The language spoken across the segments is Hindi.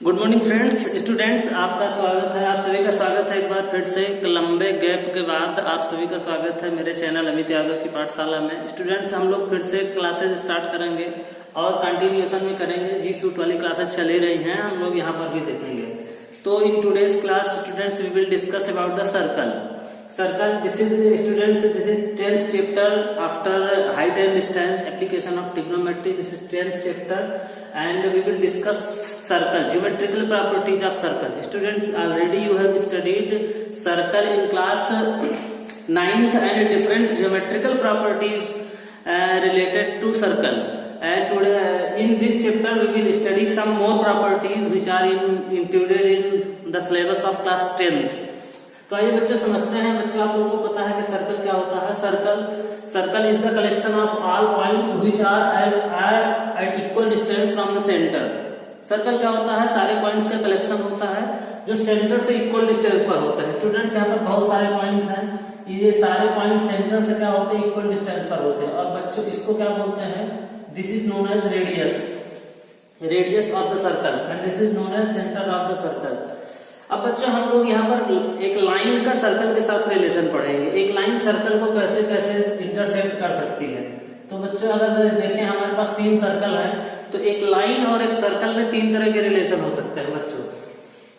गुड मॉर्निंग फ्रेंड्स, स्टूडेंट्स, आपका स्वागत है। आप सभी का स्वागत है एक बार फिर से एक लंबे गैप के बाद आप सभी का स्वागत है मेरे चैनल अमित यादव की पाठशाला में। स्टूडेंट्स, हम लोग फिर से क्लासेज स्टार्ट करेंगे और कंटिन्यूएशन में करेंगे। जी सूट वाली क्लासेज चल ही रही हैं, हम लोग यहाँ पर भी देखेंगे। तो in today's class students we will discuss about the circle. This is students, this is 10th chapter after height and distance application of trigonometry. This is 10th chapter and we will discuss circle, geometrical properties of circle. Students, already you have studied circle in class 9th and different geometrical properties related to circle. And today in this chapter we will study some more properties which are included in the syllabus of class 10th. तो आइए बच्चों समझते हैं। बच्चों, आप लोगों को पता है कि सर्कल क्या होता है। Circle is the collection of all points which are at equal distance from the centre. Circle क्या होता है? सारे पॉइंट्स का कलेक्शन होता है जो सेंटर से इक्वल डिस्टेंस पर होता है। स्टूडेंट्स, यहाँ पर बहुत सारे पॉइंट्स हैं, ये सारे पॉइंट सेंटर से क्या होते हैं? इक्वल डिस्टेंस पर होते हैं। और बच्चों, इसको क्या बोलते हैं? This is known as radius of the circle and this is known as centre of the circle. अब बच्चों, हम लोग यहाँ पर एक लाइन का सर्कल के साथ रिलेशन पढ़ेंगे। एक लाइन सर्कल को कैसे कैसे इंटरसेक्ट कर सकती है। तो बच्चों, अगर देखें हमारे पास 3 सर्कल हैं, तो एक लाइन और एक सर्कल में 3 तरह के रिलेशन हो सकते हैं। बच्चों,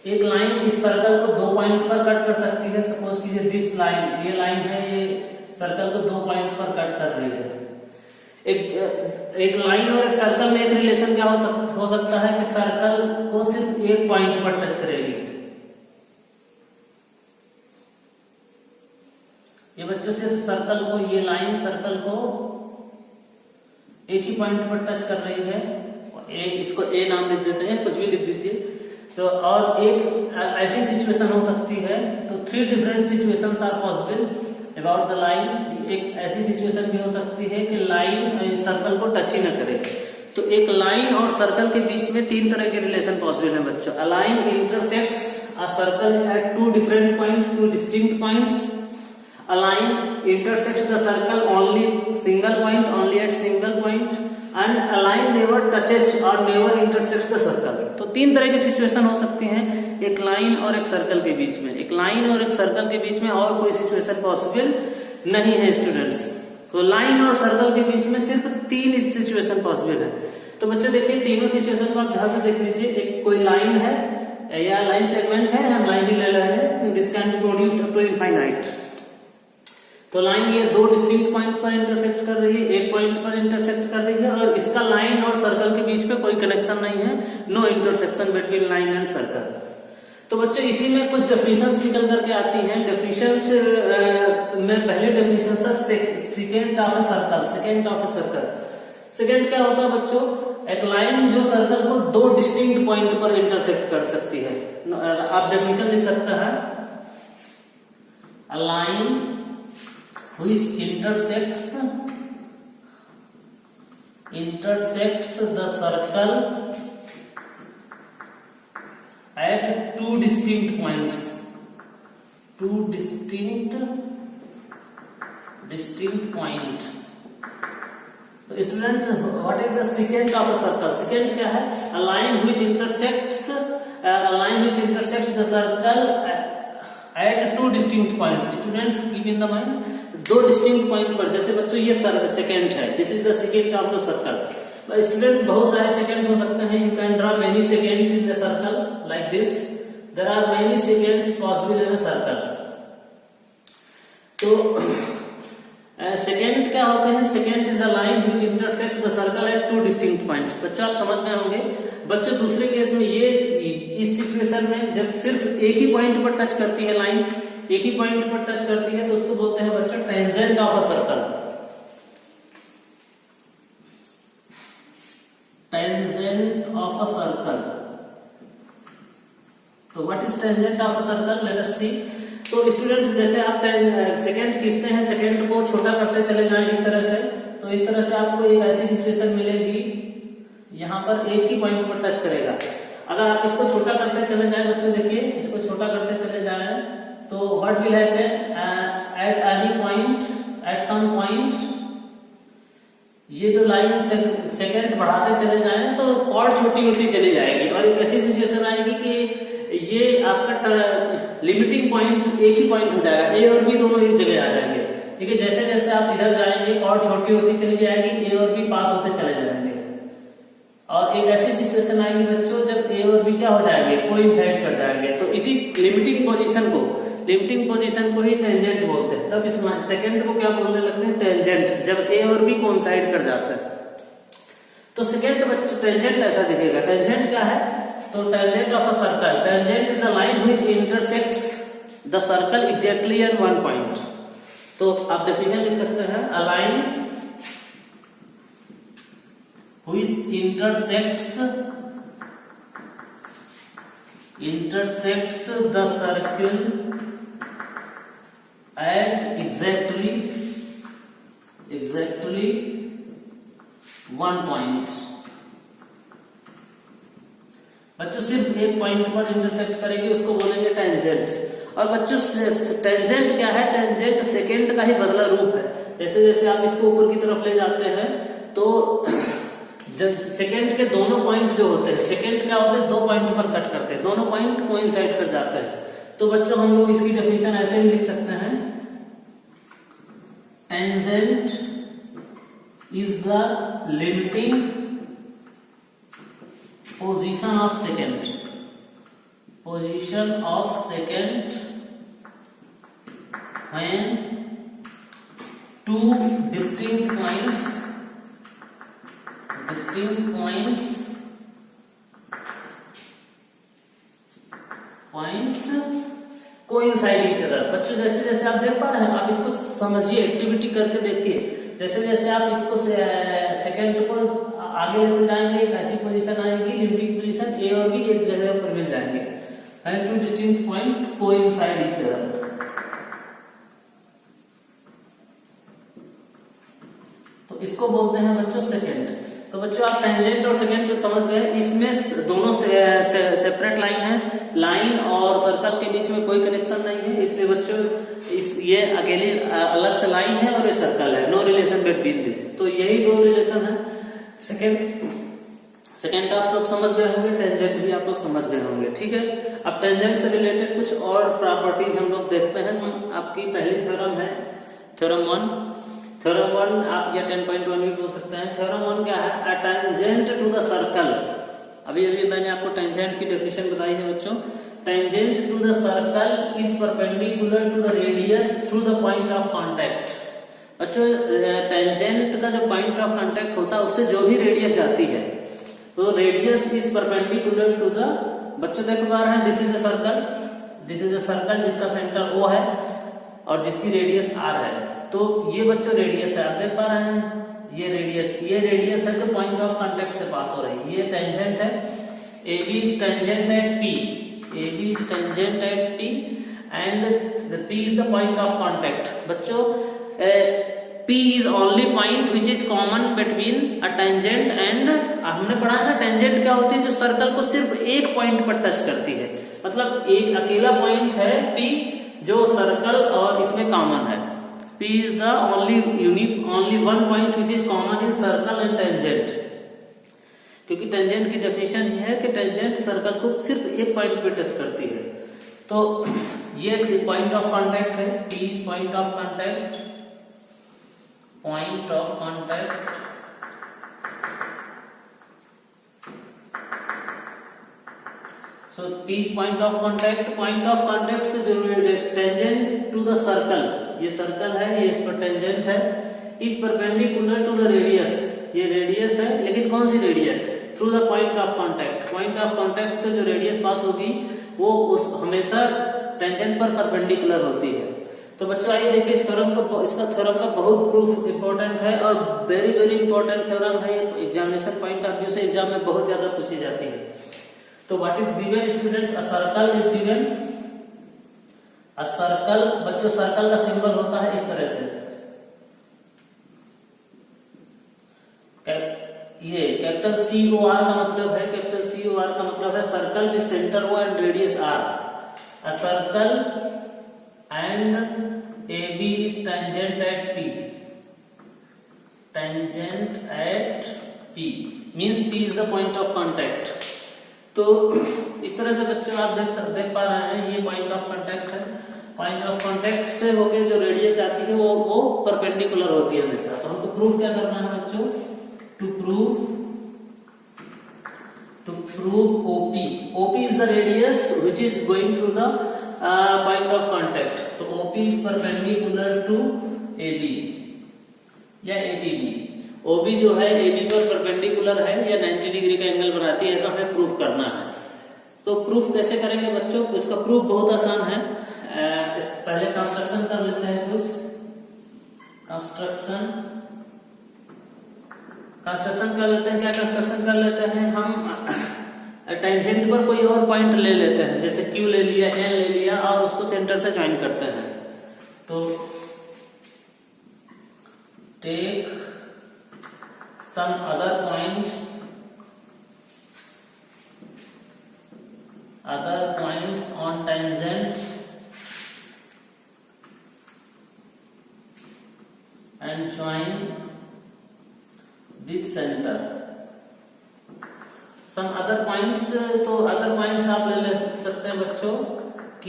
एक लाइन इस सर्कल को 2 पॉइंट पर कट कर सकती है। सपोज कीजिए दिस लाइन, ये लाइन है, ये सर्कल को 2 पॉइंट पर कट कर रही है। एक लाइन और एक सर्कल में एक रिलेशन क्या हो सकता है कि सर्कल को सिर्फ एक पॉइंट पर टच करेगी। ये बच्चों सिर्फ सर्कल को, ये लाइन सर्कल को एक ही पॉइंट पर टच कर रही है। इसको ए नाम लिख देते हैं, कुछ भी लिख दीजिए। तो और एक ऐसी सिचुएशन हो सकती है, तो 3 different situations are possible about the line. एक ऐसी सिचुएशन भी हो सकती है कि लाइन सर्कल को टच ही न करे। तो एक लाइन और सर्कल के बीच में 3 तरह के रिलेशन पॉसिबल है बच्चों। A line intersects a circle at 2 different points, 2 distinct points. A line intersects the circle only at single point, and a line never touches or never intersects the circle. तो 3 तरह की सिचुएशन हो सकती हैं एक लाइन और एक सर्कल के बीच में। एक लाइन और एक सर्कल के बीच में और कोई सिचुएशन पॉसिबल नहीं है स्टूडेंट्स। तो लाइन और सर्कल के बीच में सिर्फ 3 सिचुएशन पॉसिबल है। तो बच्चों देखिए, तीनों सिचुएशन को आप ध्यान से देख लीजिए। एक कोई लाइन है या लाइन सेगमेंट है, हम लाइन ही ले रहे हैं। This can be produced up to infinite. तो लाइन ये 2 डिस्टिंक्ट पॉइंट पर इंटरसेक्ट कर रही है, एक पॉइंट पर इंटरसेक्ट कर रही है, और इसका लाइन और सर्कल के बीच में कोई कनेक्शन नहीं है। No intersection between line and circle. तो बच्चों, इसी में कुछ डेफिनेशंस निकल करके आती हैं। डेफिनेशंस में पहले डेफिनेशन है second of a circle. Second क्या होता है बच्चों? एक लाइन जो सर्कल को 2 डिस्टिंक्ट पॉइंट पर इंटरसेक्ट कर सकती है। आप डेफिनेशन लिख सकते हैं, a line which intersects the circle at 2 distinct points, 2 distinct point. तो students, what is the secant of a circle? Second क्या है? a line which intersects the circle at 2 distinct points. Students, keep in the mind 2 distinct point पर। जैसे बच्चों ये सेकेंड है, this is the secant of the circle. Students, बहुत सारे सेकेंड हो सकते हैं। You can draw many secants in the circle like this. There are many secants possible in a circle. तो सेकेंड क्या होते हैं? Secant is a line which intersects the circle at 2 distinct points. बच्चों, आप समझ गए होंगे। बच्चों, दूसरे केस में ये इस सिचुएशन में जब सिर्फ एक ही पॉइंट पर टच करती है लाइन, एक ही पॉइंट पर टच करती है, तो उसको बोलते हैं बच्चों tangent of a circle. Tangent of a circle. तो what is tangent of a circle? Let us see. तो स्टूडेंट्स, जैसे आप सेकेंड खींचते हैं, सेकेंड को छोटा करते चले जाएं इस तरह से, तो इस तरह से आपको एक ऐसी सिचुएशन मिलेगी, यहाँ पर एक ही पॉइंट पर टच करेगा। अगर आप इसको छोटा करते चले जाएं बच्चों, देखिए इसको छोटा करते चले जाएं, तो what will happen at any point, at some point ये जो लाइन सेकंड बढ़ाते चले जाएं तो कॉर्ड छोटी होती चली जाएगी और एक ऐसी सिचुएशन आएगी ये आपका लिमिटिंग पॉइंट एक ही पॉइंट हो जाएगा, ए और बी दोनों एक जगह आ जाएंगे। ठीक है, जैसे जैसे आप इधर जाएंगे और छोटी होती चली जाएगी, ए और बी पास होते चले जाएंगे। और एक ऐसी सिचुएशन आएगी बच्चों जब ए और बी क्या हो जाएंगे, कोइंसाइड कर जाएंगे। तो इसी लिमिटिंग पोजीशन को ही टेंजेंट बोलते हैं। तब इस सेकंड को क्या बोलने लगते हैं, टेंजेंट, जब ए और बी कोइंसाइड कर जाता है। तो सेकंड बच्चों टेंजेंट ऐसा दिखेगा। टेंजेंट क्या है, तो tangent of a circle, tangent is the line which intersects the circle exactly at one point. तो आप डेफिनेशन लिख सकते हैं, अ line which intersects the circle at exactly one point. बच्चों सिर्फ एक पॉइंट पर इंटरसेक्ट करेंगे उसको बोलेंगे टेंजेंट। और बच्चों टेंजेंट क्या है, टेंजेंट सेकेंड का ही बदला रूप है। जैसे जैसे आप इसको ऊपर की तरफ ले जाते हैं तो सेकेंड के दोनों पॉइंट जो होते हैं, सेकेंड क्या होते हैं, दो पॉइंट पर कट करते हैं, दोनों पॉइंट कोइंसाइड कर जाते हैं। तो बच्चों हम लोग इसकी डेफिनेशन ऐसे भी लिख सकते हैं, tangent is the limiting position of secant when two distinct points coincide each other। बच्चों जैसे जैसे आप देख पा रहे हैं, आप इसको समझिए, एक्टिविटी करके देखिए। जैसे जैसे आप इसको सेकंड को आगे लेते जाएंगे, एक ऐसी पोजीशन आएगी, लिमिटिंग पोजीशन, ए और बी एक जगह पर मिल जाएंगे, and two distinct point coincide each other. तो इसको बोलते हैं बच्चों सेकंड। तो बच्चों आप टेंजेंट और सेकंड तो समझ गए, इसमें दोनों सेपरेट लाइन है, लाइन और सर्कल के बीच में कोई कनेक्शन नहीं है, इसलिए बच्चों ये अकेली अलग से लाइन है और ये सर्कल है, नो रिलेशन बिटवीन दी। तो यही दो रिलेशन है। सेकेंड आप लोग समझ गए होंगे, टेंजेंट भी आप लोग समझ गए होंगे। ठीक है, अब टेंजेंट से रिलेटेड कुछ और प्रॉपर्टीज हम लोग देखते हैं। आपकी पहली थ्योरम है थ्योरम वन, आप या 10.1 भी बोल सकते हैं। थ्योरम 1 क्या है, a tangent to the circle. अभी मैंने आपको टेंजेंट की डेफिनेशन बताई है बच्चों। Tangent to the circle is perpendicular to the radius through the point of contact. बच्चों टेंजेंट का जो पॉइंट ऑफ कांटेक्ट होता है उससे जो भी रेडियस जाती है, तो radius is perpendicular to the, बच्चों देख पा रहे हैं, दिस इज अ सर्कल जिसका सेंटर O है और जिसकी रेडियस R है। तो ये बच्चों रेडियस है, आप देख पा रहे हैं, ये रेडियस है जो पॉइंट ऑफ कांटेक्ट से पास हो रही है। ये टेंजेंट है, AB is tangent at P and the P is the point of contact। बच्चों P is only point which is common between a tangent and, हमने पढ़ा है ना टेंजेंट क्या होती है, जो सर्कल को सिर्फ एक पॉइंट पर टच करती है। मतलब एक अकेला पॉइंट है P जो सर्कल और इसमें कॉमन है। P is the only one point which is common in circle and tangent। क्योंकि टेंजेंट की डेफिनेशन ये है कि टेंजेंट सर्कल को सिर्फ एक पॉइंट पे टच करती है। तो ये पॉइंट ऑफ कांटेक्ट है, P is point of contact. So P is point of contact से जो टेंजेंट टू द सर्कल, ये सर्कल है, ये इस पर टेंजेंट है, is perpendicular to the radius, ये रेडियस है, लेकिन कौन सी radius, through the point of contact से जो रेडियस पास होगी वो उस हमेशा टेंजेंट पर परपेंडिकुलर होती है। तो बच्चों आइए देखिए इस थ्योरम को, इसका थ्योरम का बहुत प्रूफ इंपॉर्टेंट है और वेरी वेरी इंपॉर्टेंट थ्योरम है। एग्जामिनेशन पॉइंट ऑफ व्यू से एग्जाम में बहुत ज्यादा पूछी जाती है। तो what is given students, a circle is given, a circle, बच्चों सर्कल का सिंबल होता है इस तरह से, ये कैपिटल COR का मतलब है, कैपिटल COR का मतलब है circle with centre O and radius R। A circle and AB is tangent at P, means P is the point of contact तो इस तरह से बच्चों आप देख पा रहे हैं, ये पॉइंट ऑफ कांटेक्ट है। पॉइंट ऑफ कांटेक्ट से होकर जो रेडियस जाती है वो परपेंडिकुलर होती है हमेशा। तो हमको प्रूव क्या करना है बच्चों, to prove OP। OP is the radius which is going through the point of contact। तो OP is perpendicular to AB या APB। OB जो है AB पर परपेंडिकुलर है या 90 डिग्री का एंगल बनाती है, ऐसा हमें प्रूफ करना है। तो प्रूफ कैसे करेंगे बच्चों, इसका प्रूफ बहुत आसान है। पहले कंस्ट्रक्शन कर लेते हैं, कुछ कंस्ट्रक्शन कर लेते हैं। क्या कंस्ट्रक्शन कर लेते हैं हम, टेंजेंट पर कोई और पॉइंट ले लेते हैं, जैसे Q ले लिया, N ले लिया, और उसको सेंटर से ज्वाइन करते हैं। तो take some other points on tangent and join with center। some other points, तो other points आप ले सकते हैं बच्चों, Q,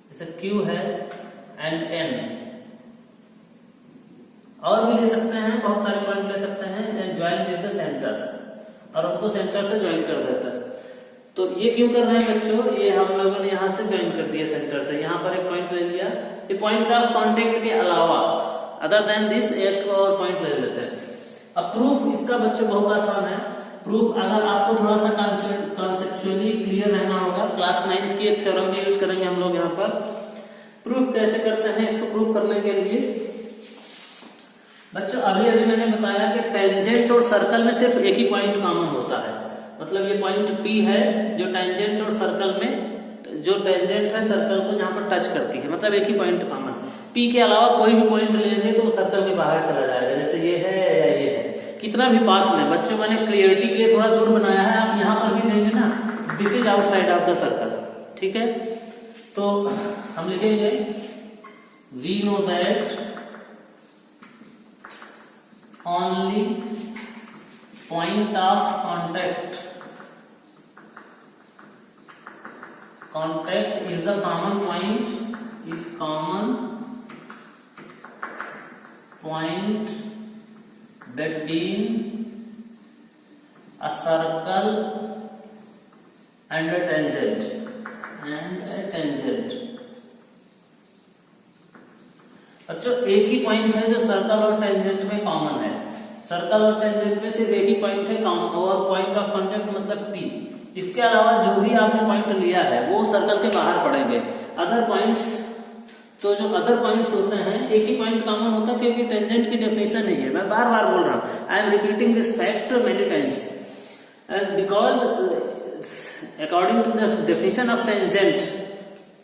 जैसे Q है and N, और भी ले सकते हैं, बहुत सारे पॉइंट ले सकते हैं। ज्वाइन विद द सेंटर, और उनको सेंटर से ज्वाइन कर देता है। तो ये क्यों कर रहे हैं बच्चों, ये हम लोगों ने यहाँ से ज्वाइन कर दिया सेंटर से, यहाँ पर एक पॉइंट ले लिया। ये पॉइंट ऑफ कांटेक्ट के अलावा अदर देन दिस एक और पॉइंट ले लेते हैं। अब प्रूफ इसका बच्चों बहुत आसान है। प्रूफ अगर आपको थोड़ा सा कॉन्सेप्चुअली क्लियर रहना होगा, क्लास 9th की एक थ्योरम भी यूज करेंगे हम लोग यहाँ पर। प्रूफ कैसे करते हैं, इसको प्रूफ करने के लिए बच्चों अभी मैंने बताया कि टेंजेंट और सर्कल में सिर्फ एक ही पॉइंट कॉमन होता है। मतलब ये पॉइंट P है जो टेंजेंट और सर्कल में, जो टेंजेंट है सर्कल को जहां पर टच करती है, मतलब एक ही पॉइंट कॉमन। P के अलावा कोई भी पॉइंट लेंगे तो वो सर्कल के बाहर चला जाएगा, जैसे ये है या ये है, कितना भी पास में। बच्चों मैंने क्लियरिटी के लिए थोड़ा दूर बनाया है, आप यहाँ पर भी लेंगे ना, this is outside of the circle, ठीक है। तो हम लिखेंगे we know that only point of contact is the common point between a circle and a tangent बच्चों एक ही पॉइंट है जो सर्कल और टेंजेंट में कॉमन है। सर्कल और टेंजेंट में सिर्फ एक ही पॉइंट है कॉमन, और पॉइंट ऑफ कांटेक्ट मतलब P। इसके अलावा जो भी आपने पॉइंट लिया है वो सर्कल के बाहर पड़ेंगे। अदर पॉइंट्स, तो जो अदर पॉइंट्स होते हैं एक ही पॉइंट कॉमन होता है, क्योंकि टेंजेंट की डेफिनेशन नहीं है। मैं बार बार बोल रहा हूँ, I am repeating this fact many times, because according to the definition of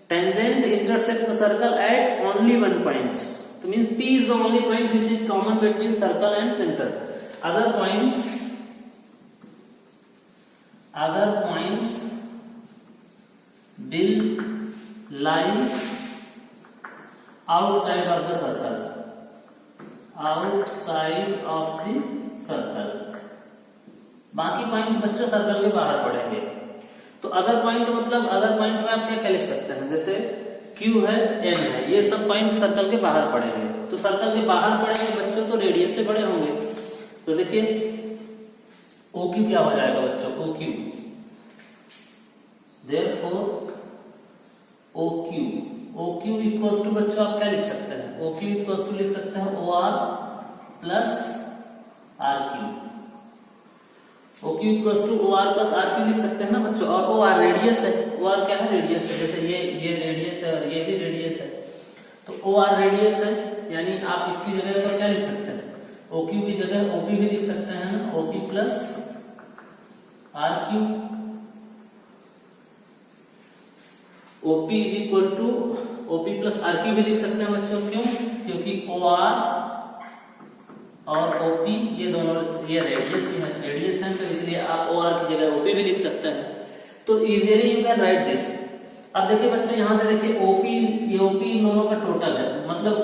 tangent intersects the circle at only one point। So means P is the only point which is common between circle and center। other points will lie outside of the circle, बाकी पॉइंट बच्चों सर्कल के बाहर पड़ेंगे। तो अदर पॉइंट मतलब अदर पॉइंट में आप क्या लिख सकते हैं, जैसे Q है, N है, ये सब पॉइंट सर्कल के बाहर पड़ेंगे। तो सर्कल के बाहर पड़ेंगे बच्चों तो रेडियस से बड़े होंगे। तो देखिए OQ क्या हो जाएगा बच्चों, therefore OQ इक्वल्स टू बच्चों आप क्या लिख सकते हैं, OQ इक्वल्स टू लिख सकते हैं OR plus RQ। OQ equals to OR plus RQ लिख सकते हैं ना बच्चों। और OR रेडियस है, OR क्या है, रेडियस है। जैसे ये रेडियस है और ये भी रेडियस है, तो OR रेडियस है, यानी आप इसकी जगह पर क्या लिख सकते हैं, OQ की जगह OP भी लिख सकते हैं ना, OP plus RQ। OP is equal to OP plus RQ भी लिख सकते हैं बच्चों। क्यों, क्योंकि OR और OP ये दोनों ये रेडियस है, तो इसलिए आप OR की जगह OP भी लिख सकते हैं। तो easily you can write this. अब देखिए बच्चों यहाँ से देखिए OP, ये OP इन दोनों का टोटल है, मतलब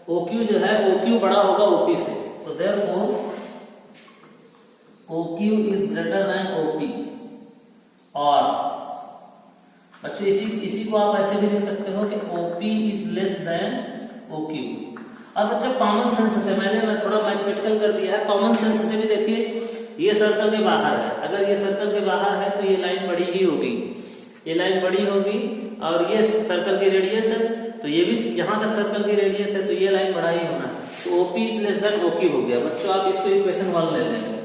OQ जो है OQ बड़ा होगा OP से। तो therefore OQ is greater than OP, और बच्चों इसी को आप ऐसे भी लिख सकते हो कि OP is less than OQ। अब बच्चों कॉमन सेंस से मैं थोड़ा मैथमेटिकल कर दिया है, कॉमन सेंस से भी देखिए ये सर्कल के बाहर है, अगर ये सर्कल के बाहर है तो ये लाइन बड़ी ही होगी, ये लाइन बड़ी होगी, और ये सर्कल की रेडियस है तो ये भी यहां तक सर्कल की रेडियस है तो ये लाइन बड़ा ही होना है, तो OP is less than OQ हो गया। बच्चों आप इसको इक्वेशन 1 ले लेंगे।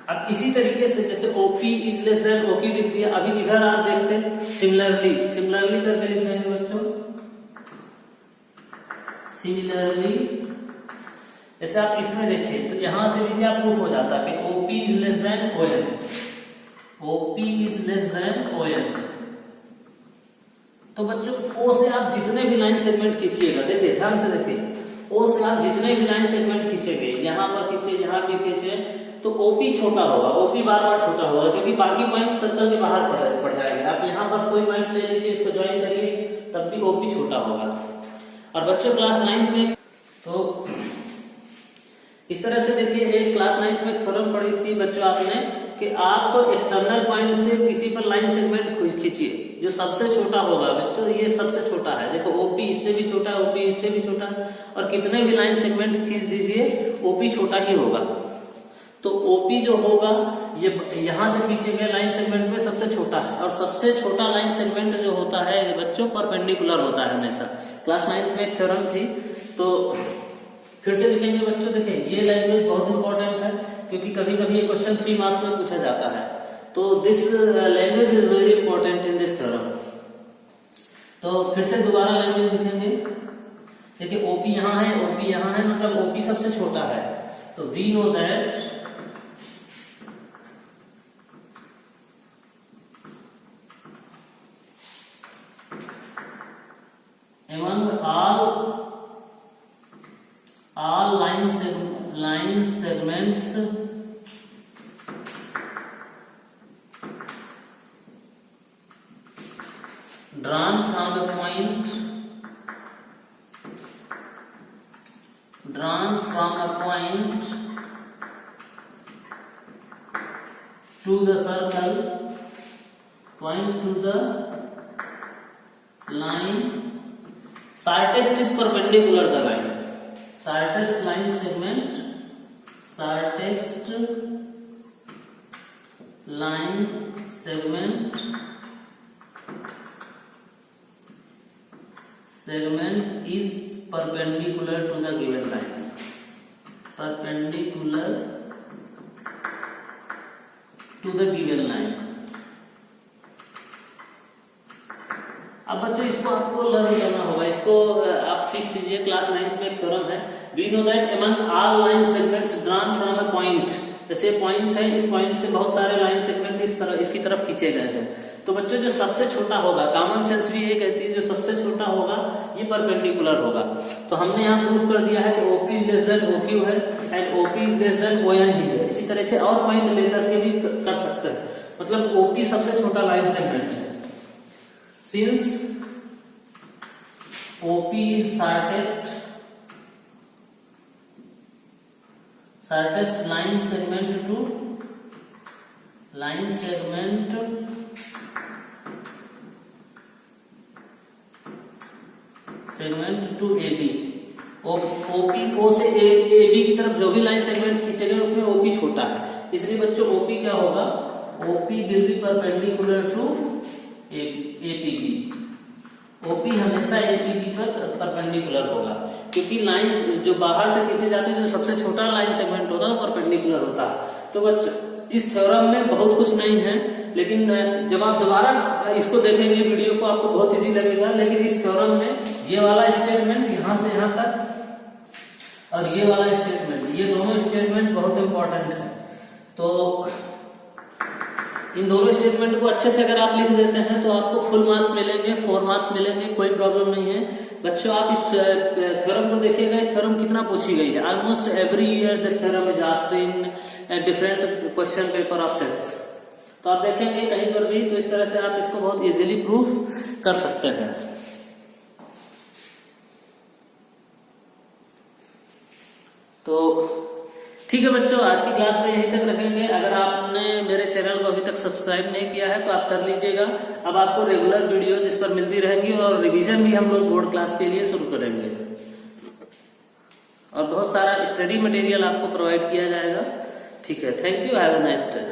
अब इसी तरीके से जैसे OP is less than OQ लिख दिया, अभी इधर आप देखते हैं सिमिलरली करके लिख देंगे बच्चों, सिमिलरली। जैसे आप इसमें देखिए तो यहां से भी क्या प्रूफ हो जाता है कि OP is less than ON, OP is less than ON। तो बच्चों O से आप जितने भी लाइन सेगमेंट खींचिएगा, देखिए ध्यान से देखिए, O से आप जितने भी लाइन सेगमेंट खींचेंगे, यहाँ पर खींचे, यहाँ भी खींचे, तो OP छोटा होगा, OP बार बार छोटा होगा, क्योंकि बाकी पॉइंट सर्कल के बाहर पड़ जाएंगे। आप यहाँ पर कोई पॉइंट ले लीजिए, इसको ज्वाइन करिए, तब भी OP छोटा होगा। और बच्चों क्लास 9th में तो इस तरह से देखिए, एक क्लास 9th में थ्योरम पढ़ी थी बच्चों आपने कि आपको एक्सटर्नल पॉइंट से किसी पर लाइन सेगमेंट खींचिए, जो सबसे छोटा होगा। बच्चों ये सबसे छोटा है, देखो OP इससे भी छोटा है, OP इससे भी छोटा है, और कितने भी लाइन सेगमेंट खींच दीजिए OP छोटा ही होगा। तो OP जो होगा ये यहां से खींचे गए लाइन सेगमेंट में सबसे छोटा है, और सबसे छोटा लाइन सेगमेंट जो होता है बच्चों परपेंडिकुलर होता है हमेशा। क्लास 9th में एक थ्योरम थी, तो फिर से लिखेंगे बच्चों। देखिए ये लैंग्वेज बहुत इंपॉर्टेंट है, क्योंकि कभी कभी ये क्वेश्चन 3 मार्क्स में पूछा जाता है, तो this language is very important in this theorem. तो फिर से दोबारा लैंग्वेज लिखेंगे। देखिए OP यहाँ है, OP यहाँ है, मतलब OP सबसे छोटा है, तो we know that among all line segments drawn from a point to the circle, point to the line, shortest is perpendicular the line, shortest line segment, shortest line segment is perpendicular to the given line, perpendicular to the given line। अब बच्चों इसको आपको लर्न करना होगा, इसको आप सीख लीजिए। क्लास 9th में एक थ्योरम है, we know that among all line segments drawn from a point. जैसे पॉइंट है, इस पॉइंट से बहुत सारे लाइन सेगमेंट इसकी तरफ खींचे गए हैं, तो बच्चों जो सबसे छोटा होगा, कॉमन सेंस भी ये कहती है, जो सबसे छोटा होगा ये परपेंडिकुलर होगा। तो हमने यहाँ प्रूव कर दिया है कि OP is less than OQ है, and OP is less than ON ही है। इसी तरह से और पॉइंट लेकर के भी कर सकते हैं, मतलब OP सबसे छोटा लाइन सेगमेंट है। Since OP is shortest line segment to AB, OP O से AB की तरफ जो भी लाइन सेगमेंट खींचे गए उसमें OP छोटा है, इसलिए बच्चों OP क्या होगा, OP will be perpendicular to APB। OP हमेशा APB पर परपेंडिकुलर होगा, क्योंकि लाइन जो बाहर से खींचे जाते हैं, जो सबसे छोटा लाइन सेगमेंट होता है वो परपेंडिकुलर होता है। तो बच्चों इस थ्योरम में बहुत कुछ नहीं है, लेकिन जब आप दोबारा इसको देखेंगे वीडियो को आपको बहुत इजी लगेगा। लेकिन इस थ्योरम में ये वाला स्टेटमेंट यहाँ से यहाँ तक और ये वाला स्टेटमेंट, ये दोनों स्टेटमेंट बहुत इंपॉर्टेंट है। तो इन दोनों स्टेटमेंट को अच्छे से अगर आप लिख देते हैं तो आपको फुल मार्क्स मिलेंगे, 4 मार्क्स मिलेंगे, कोई प्रॉब्लम नहीं है। बच्चों आप इस थ्योरम को देखिएगा, इस थ्योरम कितना पूछी गई है। Almost every year this theorem is asked in different question paper of sets. तो आप देखेंगे कहीं पर भी, तो इस तरह से आप इसको बहुत इजीली प्रूफ कर सकते हैं। तो ठीक ठीक है बच्चों, आज की क्लास में यहीं तक रखेंगे। अगर आपने मेरे चैनल को अभी तक सब्सक्राइब नहीं किया है तो आप कर लीजिएगा। अब आपको रेगुलर वीडियोज इस पर मिलती रहेंगी और रिवीजन भी हम लोग बोर्ड क्लास के लिए शुरू करेंगे और बहुत सारा स्टडी मटेरियल आपको प्रोवाइड किया जाएगा। ठीक है, thank you, have a nice day.